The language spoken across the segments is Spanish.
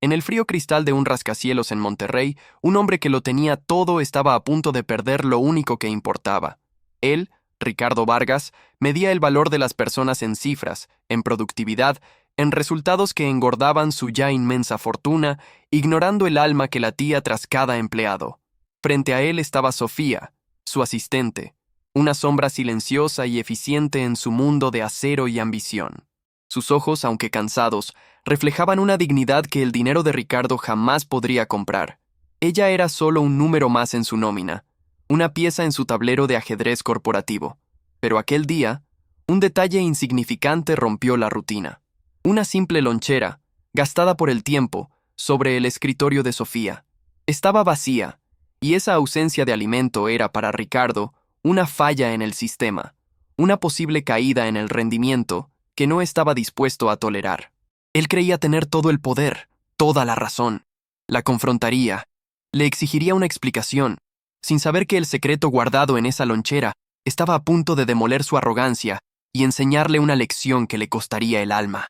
En el frío cristal de un rascacielos en Monterrey, un hombre que lo tenía todo estaba a punto de perder lo único que importaba. Él, Ricardo Vargas, medía el valor de las personas en cifras, en productividad, en resultados que engordaban su ya inmensa fortuna, ignorando el alma que latía tras cada empleado. Frente a él estaba Sofía, su asistente, una sombra silenciosa y eficiente en su mundo de acero y ambición. Sus ojos, aunque cansados, reflejaban una dignidad que el dinero de Ricardo jamás podría comprar. Ella era solo un número más en su nómina, una pieza en su tablero de ajedrez corporativo. Pero aquel día, un detalle insignificante rompió la rutina. Una simple lonchera, gastada por el tiempo, sobre el escritorio de Sofía. Estaba vacía, y esa ausencia de alimento era para Ricardo una falla en el sistema, una posible caída en el rendimiento que no estaba dispuesto a tolerar. Él creía tener todo el poder, toda la razón. La confrontaría, le exigiría una explicación, sin saber que el secreto guardado en esa lonchera estaba a punto de demoler su arrogancia y enseñarle una lección que le costaría el alma.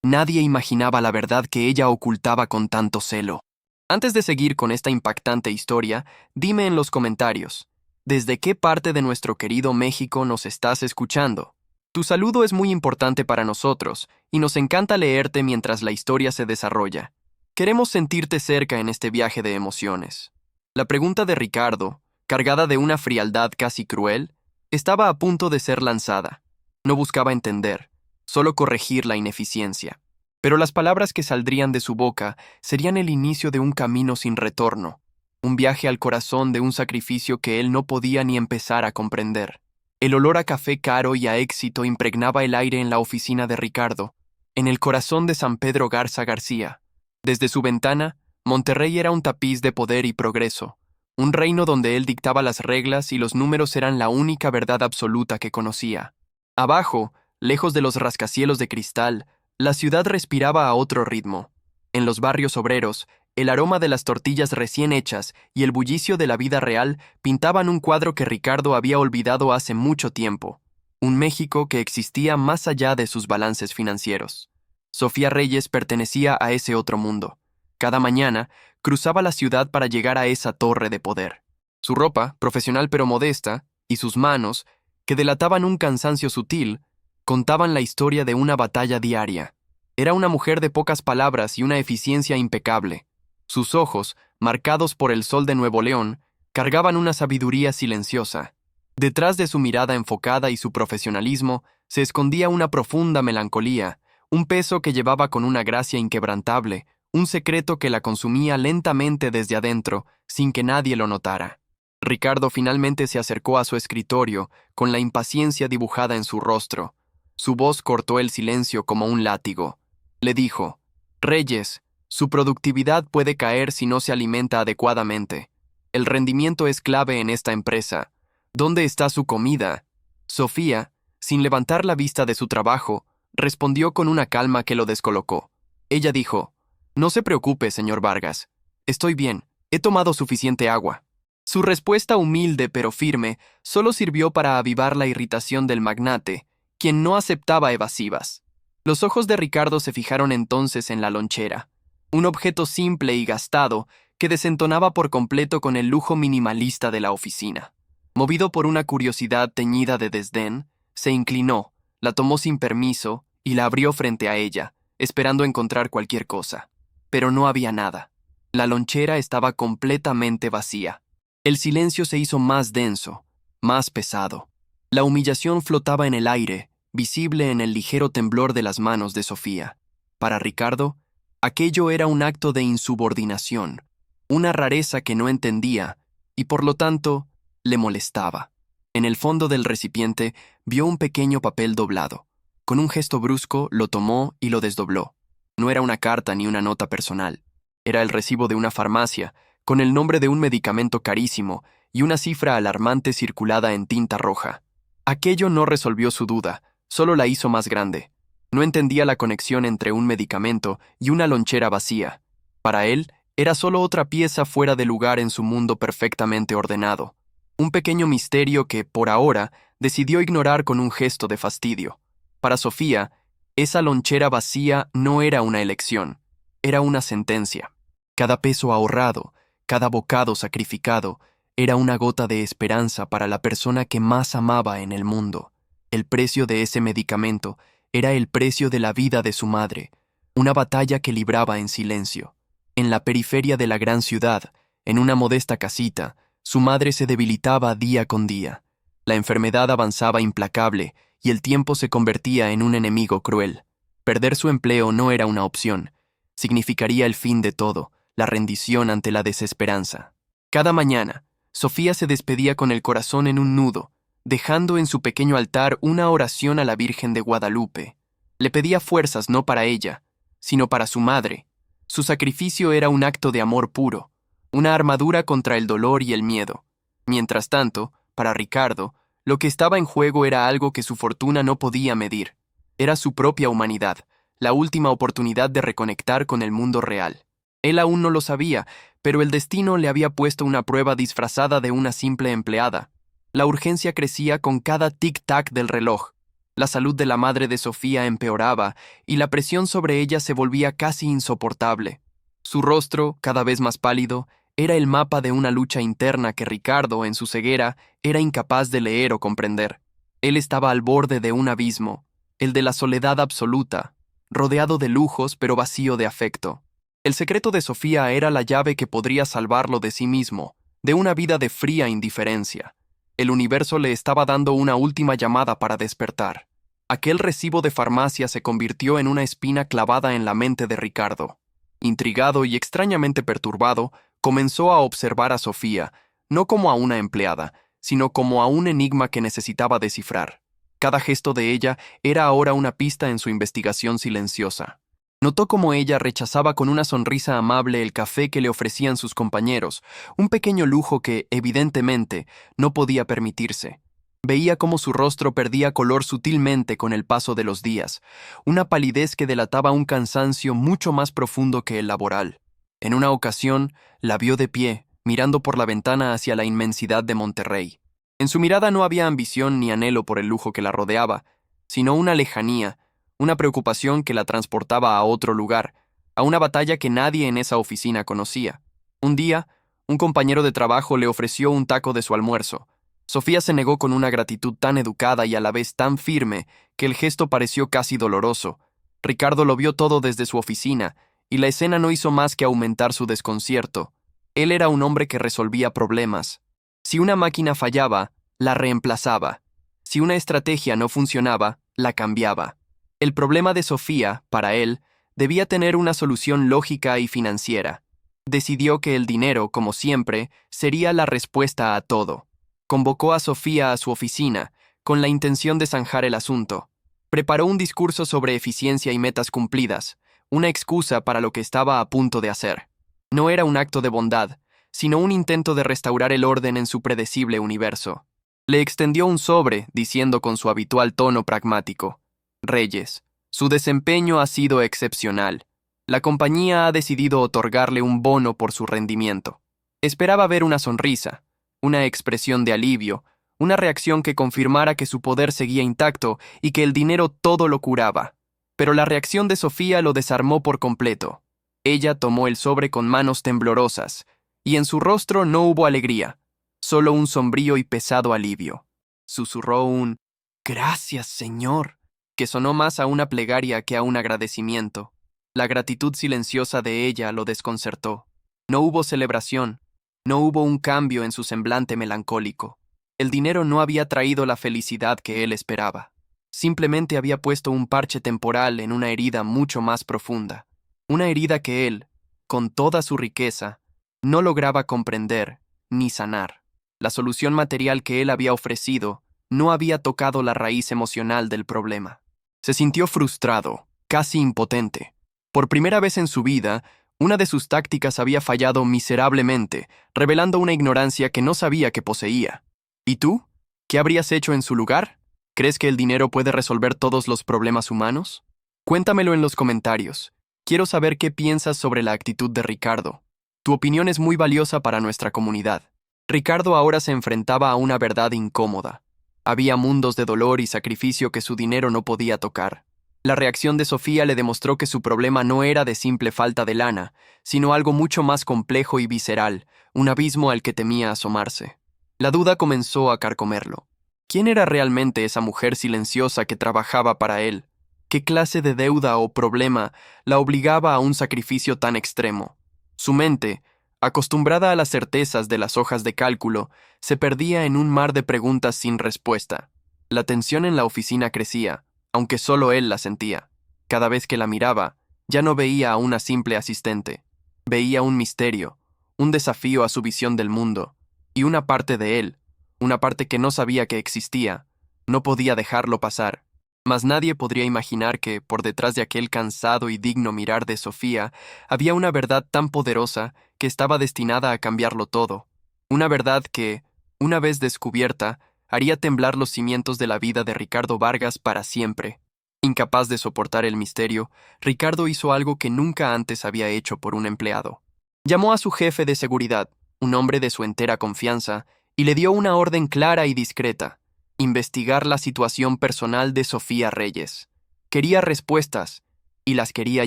Nadie imaginaba la verdad que ella ocultaba con tanto celo. Antes de seguir con esta impactante historia, dime en los comentarios, ¿desde qué parte de nuestro querido México nos estás escuchando? Tu saludo es muy importante para nosotros y nos encanta leerte mientras la historia se desarrolla. Queremos sentirte cerca en este viaje de emociones. La pregunta de Ricardo, cargada de una frialdad casi cruel, estaba a punto de ser lanzada. No buscaba entender, solo corregir la ineficiencia. Pero las palabras que saldrían de su boca serían el inicio de un camino sin retorno, un viaje al corazón de un sacrificio que él no podía ni empezar a comprender. El olor a café caro y a éxito impregnaba el aire en la oficina de Ricardo, en el corazón de San Pedro Garza García. Desde su ventana, Monterrey era un tapiz de poder y progreso, un reino donde él dictaba las reglas y los números eran la única verdad absoluta que conocía. Abajo, lejos de los rascacielos de cristal, la ciudad respiraba a otro ritmo. En los barrios obreros, el aroma de las tortillas recién hechas y el bullicio de la vida real pintaban un cuadro que Ricardo había olvidado hace mucho tiempo, un México que existía más allá de sus balances financieros. Sofía Reyes pertenecía a ese otro mundo. Cada mañana, cruzaba la ciudad para llegar a esa torre de poder. Su ropa, profesional pero modesta, y sus manos, que delataban un cansancio sutil, contaban la historia de una batalla diaria. Era una mujer de pocas palabras y una eficiencia impecable. Sus ojos, marcados por el sol de Nuevo León, cargaban una sabiduría silenciosa. Detrás de su mirada enfocada y su profesionalismo, se escondía una profunda melancolía, un peso que llevaba con una gracia inquebrantable, un secreto que la consumía lentamente desde adentro, sin que nadie lo notara. Ricardo finalmente se acercó a su escritorio, con la impaciencia dibujada en su rostro. Su voz cortó el silencio como un látigo. Le dijo, «Reyes, su productividad puede caer si no se alimenta adecuadamente. El rendimiento es clave en esta empresa. ¿Dónde está su comida?» Sofía, sin levantar la vista de su trabajo, respondió con una calma que lo descolocó. Ella dijo, «No se preocupe, señor Vargas. Estoy bien, he tomado suficiente agua». Su respuesta humilde pero firme solo sirvió para avivar la irritación del magnate, quien no aceptaba evasivas. Los ojos de Ricardo se fijaron entonces en la lonchera, un objeto simple y gastado que desentonaba por completo con el lujo minimalista de la oficina. Movido por una curiosidad teñida de desdén, se inclinó, la tomó sin permiso y la abrió frente a ella, esperando encontrar cualquier cosa. Pero no había nada. La lonchera estaba completamente vacía. El silencio se hizo más denso, más pesado. La humillación flotaba en el aire, visible en el ligero temblor de las manos de Sofía. Para Ricardo, aquello era un acto de insubordinación, una rareza que no entendía y por lo tanto le molestaba. En el fondo del recipiente vio un pequeño papel doblado. Con un gesto brusco lo tomó y lo desdobló. No era una carta ni una nota personal. Era el recibo de una farmacia, con el nombre de un medicamento carísimo y una cifra alarmante circulada en tinta roja. Aquello no resolvió su duda, solo la hizo más grande. No entendía la conexión entre un medicamento y una lonchera vacía. Para él, era solo otra pieza fuera de lugar en su mundo perfectamente ordenado. Un pequeño misterio que, por ahora, decidió ignorar con un gesto de fastidio. Para Sofía, esa lonchera vacía no era una elección. Era una sentencia. Cada peso ahorrado, cada bocado sacrificado, era una gota de esperanza para la persona que más amaba en el mundo. El precio de ese medicamento era el precio de la vida de su madre, una batalla que libraba en silencio. En la periferia de la gran ciudad, en una modesta casita, su madre se debilitaba día con día. La enfermedad avanzaba implacable y el tiempo se convertía en un enemigo cruel. Perder su empleo no era una opción. Significaría el fin de todo, la rendición ante la desesperanza. Cada mañana, Sofía se despedía con el corazón en un nudo, dejando en su pequeño altar una oración a la Virgen de Guadalupe. Le pedía fuerzas no para ella, sino para su madre. Su sacrificio era un acto de amor puro, una armadura contra el dolor y el miedo. Mientras tanto, para Ricardo, lo que estaba en juego era algo que su fortuna no podía medir. Era su propia humanidad, la última oportunidad de reconectar con el mundo real. Él aún no lo sabía, pero el destino le había puesto una prueba disfrazada de una simple empleada. La urgencia crecía con cada tic-tac del reloj. La salud de la madre de Sofía empeoraba y la presión sobre ella se volvía casi insoportable. Su rostro, cada vez más pálido, era el mapa de una lucha interna que Ricardo, en su ceguera, era incapaz de leer o comprender. Él estaba al borde de un abismo, el de la soledad absoluta, rodeado de lujos pero vacío de afecto. El secreto de Sofía era la llave que podría salvarlo de sí mismo, de una vida de fría indiferencia. El universo le estaba dando una última llamada para despertar. Aquel recibo de farmacia se convirtió en una espina clavada en la mente de Ricardo. Intrigado y extrañamente perturbado, comenzó a observar a Sofía, no como a una empleada, sino como a un enigma que necesitaba descifrar. Cada gesto de ella era ahora una pista en su investigación silenciosa. Notó cómo ella rechazaba con una sonrisa amable el café que le ofrecían sus compañeros, un pequeño lujo que, evidentemente, no podía permitirse. Veía cómo su rostro perdía color sutilmente con el paso de los días, una palidez que delataba un cansancio mucho más profundo que el laboral. En una ocasión, la vio de pie, mirando por la ventana hacia la inmensidad de Monterrey. En su mirada no había ambición ni anhelo por el lujo que la rodeaba, sino una lejanía, una preocupación que la transportaba a otro lugar, a una batalla que nadie en esa oficina conocía. Un día, un compañero de trabajo le ofreció un taco de su almuerzo. Sofía se negó con una gratitud tan educada y a la vez tan firme que el gesto pareció casi doloroso. Ricardo lo vio todo desde su oficina, y la escena no hizo más que aumentar su desconcierto. Él era un hombre que resolvía problemas. Si una máquina fallaba, la reemplazaba. Si una estrategia no funcionaba, la cambiaba. El problema de Sofía, para él, debía tener una solución lógica y financiera. Decidió que el dinero, como siempre, sería la respuesta a todo. Convocó a Sofía a su oficina, con la intención de zanjar el asunto. Preparó un discurso sobre eficiencia y metas cumplidas, una excusa para lo que estaba a punto de hacer. No era un acto de bondad, sino un intento de restaurar el orden en su predecible universo. Le extendió un sobre, diciendo con su habitual tono pragmático: Reyes, su desempeño ha sido excepcional. La compañía ha decidido otorgarle un bono por su rendimiento. Esperaba ver una sonrisa, una expresión de alivio, una reacción que confirmara que su poder seguía intacto y que el dinero todo lo curaba. Pero la reacción de Sofía lo desarmó por completo. Ella tomó el sobre con manos temblorosas, y en su rostro no hubo alegría, solo un sombrío y pesado alivio. Susurró un «Gracias, Señor», que sonó más a una plegaria que a un agradecimiento. La gratitud silenciosa de ella lo desconcertó. No hubo celebración, no hubo un cambio en su semblante melancólico. El dinero no había traído la felicidad que él esperaba. Simplemente había puesto un parche temporal en una herida mucho más profunda. Una herida que él, con toda su riqueza, no lograba comprender ni sanar. La solución material que él había ofrecido no había tocado la raíz emocional del problema. Se sintió frustrado, casi impotente. Por primera vez en su vida, una de sus tácticas había fallado miserablemente, revelando una ignorancia que no sabía que poseía. ¿Y tú? ¿Qué habrías hecho en su lugar? ¿Crees que el dinero puede resolver todos los problemas humanos? Cuéntamelo en los comentarios. Quiero saber qué piensas sobre la actitud de Ricardo. Tu opinión es muy valiosa para nuestra comunidad. Ricardo ahora se enfrentaba a una verdad incómoda. Había mundos de dolor y sacrificio que su dinero no podía tocar. La reacción de Sofía le demostró que su problema no era de simple falta de lana, sino algo mucho más complejo y visceral, un abismo al que temía asomarse. La duda comenzó a carcomerlo. ¿Quién era realmente esa mujer silenciosa que trabajaba para él? ¿Qué clase de deuda o problema la obligaba a un sacrificio tan extremo? Su mente, acostumbrada a las certezas de las hojas de cálculo, se perdía en un mar de preguntas sin respuesta. La tensión en la oficina crecía, aunque solo él la sentía. Cada vez que la miraba, ya no veía a una simple asistente. Veía un misterio, un desafío a su visión del mundo, y una parte de él, una parte que no sabía que existía, no podía dejarlo pasar. Mas nadie podría imaginar que, por detrás de aquel cansado y digno mirar de Sofía, había una verdad tan poderosa que estaba destinada a cambiarlo todo. Una verdad que, una vez descubierta, haría temblar los cimientos de la vida de Ricardo Vargas para siempre. Incapaz de soportar el misterio, Ricardo hizo algo que nunca antes había hecho por un empleado. Llamó a su jefe de seguridad, un hombre de su entera confianza, y le dio una orden clara y discreta: investigar la situación personal de Sofía Reyes. Quería respuestas, y las quería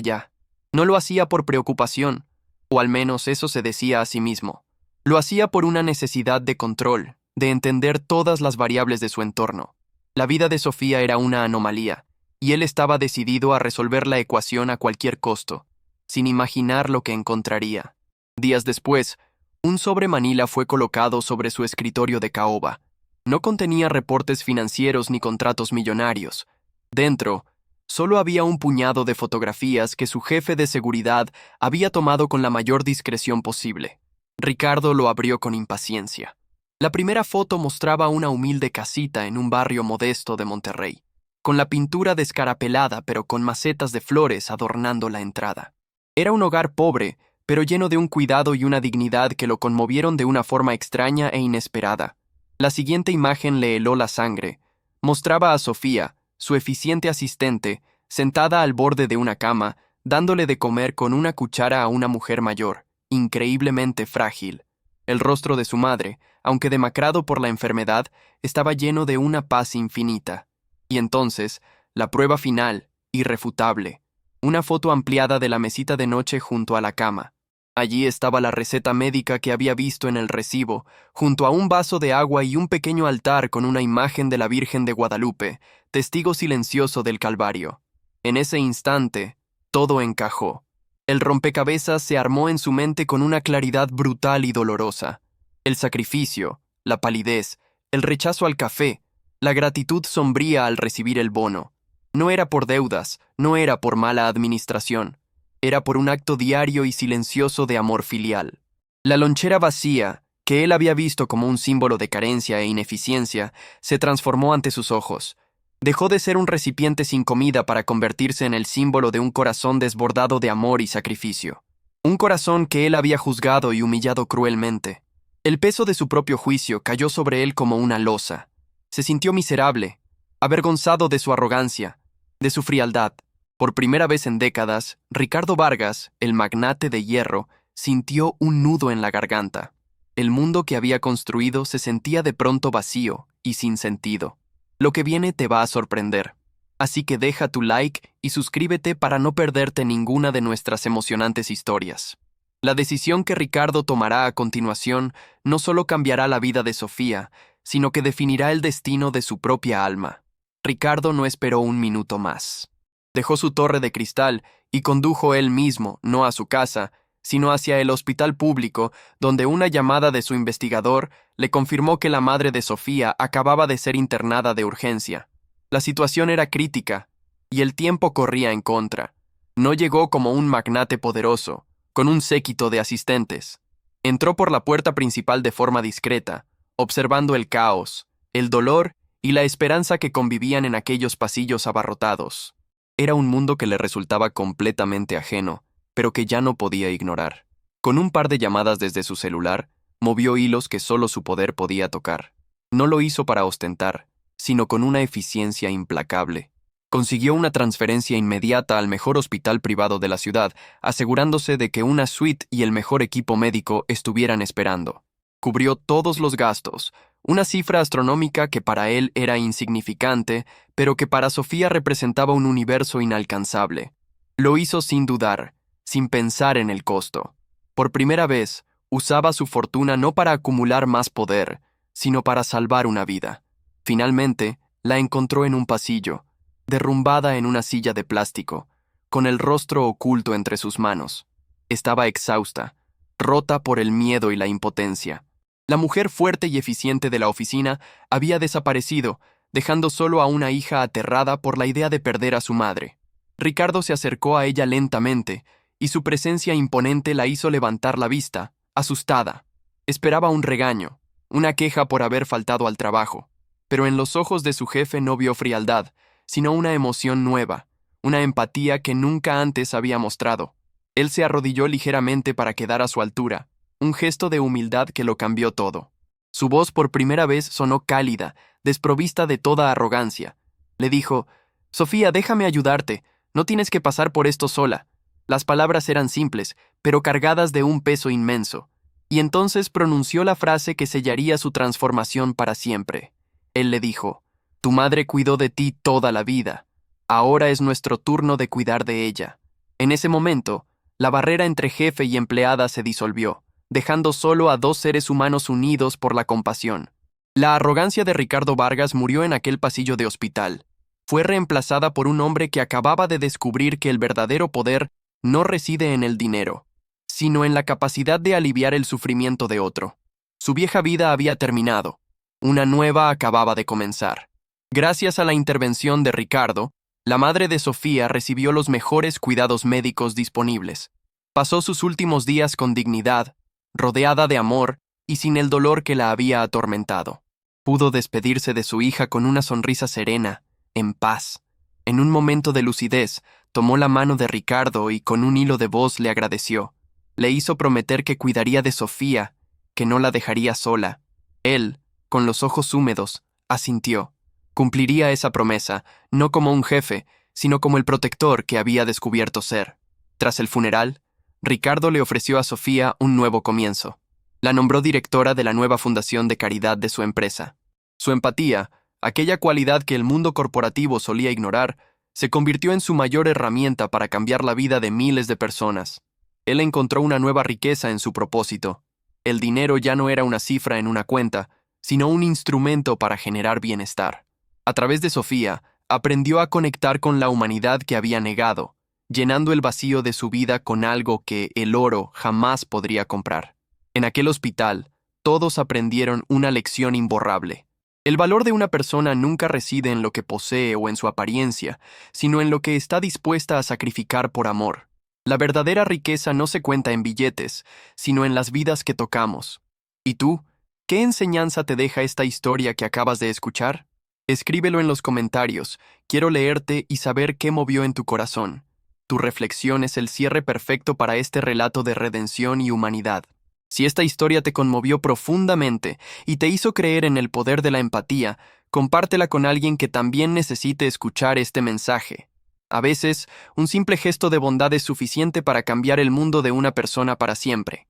ya. No lo hacía por preocupación, o al menos eso se decía a sí mismo. Lo hacía por una necesidad de control, de entender todas las variables de su entorno. La vida de Sofía era una anomalía, y él estaba decidido a resolver la ecuación a cualquier costo, sin imaginar lo que encontraría. Días después, un sobre manila fue colocado sobre su escritorio de caoba. No contenía reportes financieros ni contratos millonarios. Dentro, solo había un puñado de fotografías que su jefe de seguridad había tomado con la mayor discreción posible. Ricardo lo abrió con impaciencia. La primera foto mostraba una humilde casita en un barrio modesto de Monterrey, con la pintura descarapelada pero con macetas de flores adornando la entrada. Era un hogar pobre, pero lleno de un cuidado y una dignidad que lo conmovieron de una forma extraña e inesperada. La siguiente imagen le heló la sangre. Mostraba a Sofía, su eficiente asistente, sentada al borde de una cama, dándole de comer con una cuchara a una mujer mayor, increíblemente frágil. El rostro de su madre, aunque demacrado por la enfermedad, estaba lleno de una paz infinita. Y entonces, la prueba final, irrefutable, una foto ampliada de la mesita de noche junto a la cama. Allí estaba la receta médica que había visto en el recibo, junto a un vaso de agua y un pequeño altar con una imagen de la Virgen de Guadalupe, testigo silencioso del Calvario. En ese instante, todo encajó. El rompecabezas se armó en su mente con una claridad brutal y dolorosa. El sacrificio, la palidez, el rechazo al café, la gratitud sombría al recibir el bono. No era por deudas, no era por mala administración. Era por un acto diario y silencioso de amor filial. La lonchera vacía, que él había visto como un símbolo de carencia e ineficiencia, se transformó ante sus ojos. Dejó de ser un recipiente sin comida para convertirse en el símbolo de un corazón desbordado de amor y sacrificio. Un corazón que él había juzgado y humillado cruelmente. El peso de su propio juicio cayó sobre él como una losa. Se sintió miserable, avergonzado de su arrogancia, de su frialdad. Por primera vez en décadas, Ricardo Vargas, el magnate de hierro, sintió un nudo en la garganta. El mundo que había construido se sentía de pronto vacío y sin sentido. Lo que viene te va a sorprender. Así que deja tu like y suscríbete para no perderte ninguna de nuestras emocionantes historias. La decisión que Ricardo tomará a continuación no solo cambiará la vida de Sofía, sino que definirá el destino de su propia alma. Ricardo no esperó un minuto más. Dejó su torre de cristal y condujo él mismo, no a su casa, sino hacia el hospital público, donde una llamada de su investigador le confirmó que la madre de Sofía acababa de ser internada de urgencia. La situación era crítica, y el tiempo corría en contra. No llegó como un magnate poderoso, con un séquito de asistentes. Entró por la puerta principal de forma discreta, observando el caos, el dolor y la esperanza que convivían en aquellos pasillos abarrotados. Era un mundo que le resultaba completamente ajeno, pero que ya no podía ignorar. Con un par de llamadas desde su celular, movió hilos que solo su poder podía tocar. No lo hizo para ostentar, sino con una eficiencia implacable. Consiguió una transferencia inmediata al mejor hospital privado de la ciudad, asegurándose de que una suite y el mejor equipo médico estuvieran esperando. Cubrió todos los gastos, una cifra astronómica que para él era insignificante, pero que para Sofía representaba un universo inalcanzable. Lo hizo sin dudar, sin pensar en el costo. Por primera vez, usaba su fortuna no para acumular más poder, sino para salvar una vida. Finalmente, la encontró en un pasillo, derrumbada en una silla de plástico, con el rostro oculto entre sus manos. Estaba exhausta, rota por el miedo y la impotencia. La mujer fuerte y eficiente de la oficina había desaparecido, dejando solo a una hija aterrada por la idea de perder a su madre. Ricardo se acercó a ella lentamente, y su presencia imponente la hizo levantar la vista, asustada. Esperaba un regaño, una queja por haber faltado al trabajo, pero en los ojos de su jefe no vio frialdad, sino una emoción nueva, una empatía que nunca antes había mostrado. Él se arrodilló ligeramente para quedar a su altura, un gesto de humildad que lo cambió todo. Su voz por primera vez sonó cálida, desprovista de toda arrogancia. Le dijo: «Sofía, déjame ayudarte, no tienes que pasar por esto sola». Las palabras eran simples, pero cargadas de un peso inmenso. Y entonces pronunció la frase que sellaría su transformación para siempre. Él le dijo: «Tu madre cuidó de ti toda la vida. Ahora es nuestro turno de cuidar de ella». En ese momento, la barrera entre jefe y empleada se disolvió, dejando solo a dos seres humanos unidos por la compasión. La arrogancia de Ricardo Vargas murió en aquel pasillo de hospital. Fue reemplazada por un hombre que acababa de descubrir que el verdadero poder no reside en el dinero, sino en la capacidad de aliviar el sufrimiento de otro. Su vieja vida había terminado. Una nueva acababa de comenzar. Gracias a la intervención de Ricardo, la madre de Sofía recibió los mejores cuidados médicos disponibles. Pasó sus últimos días con dignidad, rodeada de amor y sin el dolor que la había atormentado. Pudo despedirse de su hija con una sonrisa serena, en paz. En un momento de lucidez, tomó la mano de Ricardo y con un hilo de voz le agradeció. Le hizo prometer que cuidaría de Sofía, que no la dejaría sola. Él, con los ojos húmedos, asintió. Cumpliría esa promesa, no como un jefe, sino como el protector que había descubierto ser. Tras el funeral, Ricardo le ofreció a Sofía un nuevo comienzo. La nombró directora de la nueva fundación de caridad de su empresa. Su empatía, aquella cualidad que el mundo corporativo solía ignorar, se convirtió en su mayor herramienta para cambiar la vida de miles de personas. Él encontró una nueva riqueza en su propósito. El dinero ya no era una cifra en una cuenta, sino un instrumento para generar bienestar. A través de Sofía, aprendió a conectar con la humanidad que había negado, llenando el vacío de su vida con algo que el oro jamás podría comprar. En aquel hospital, todos aprendieron una lección imborrable. El valor de una persona nunca reside en lo que posee o en su apariencia, sino en lo que está dispuesta a sacrificar por amor. La verdadera riqueza no se cuenta en billetes, sino en las vidas que tocamos. ¿Y tú? ¿Qué enseñanza te deja esta historia que acabas de escuchar? Escríbelo en los comentarios. Quiero leerte y saber qué movió en tu corazón. Tu reflexión es el cierre perfecto para este relato de redención y humanidad. Si esta historia te conmovió profundamente y te hizo creer en el poder de la empatía, compártela con alguien que también necesite escuchar este mensaje. A veces, un simple gesto de bondad es suficiente para cambiar el mundo de una persona para siempre.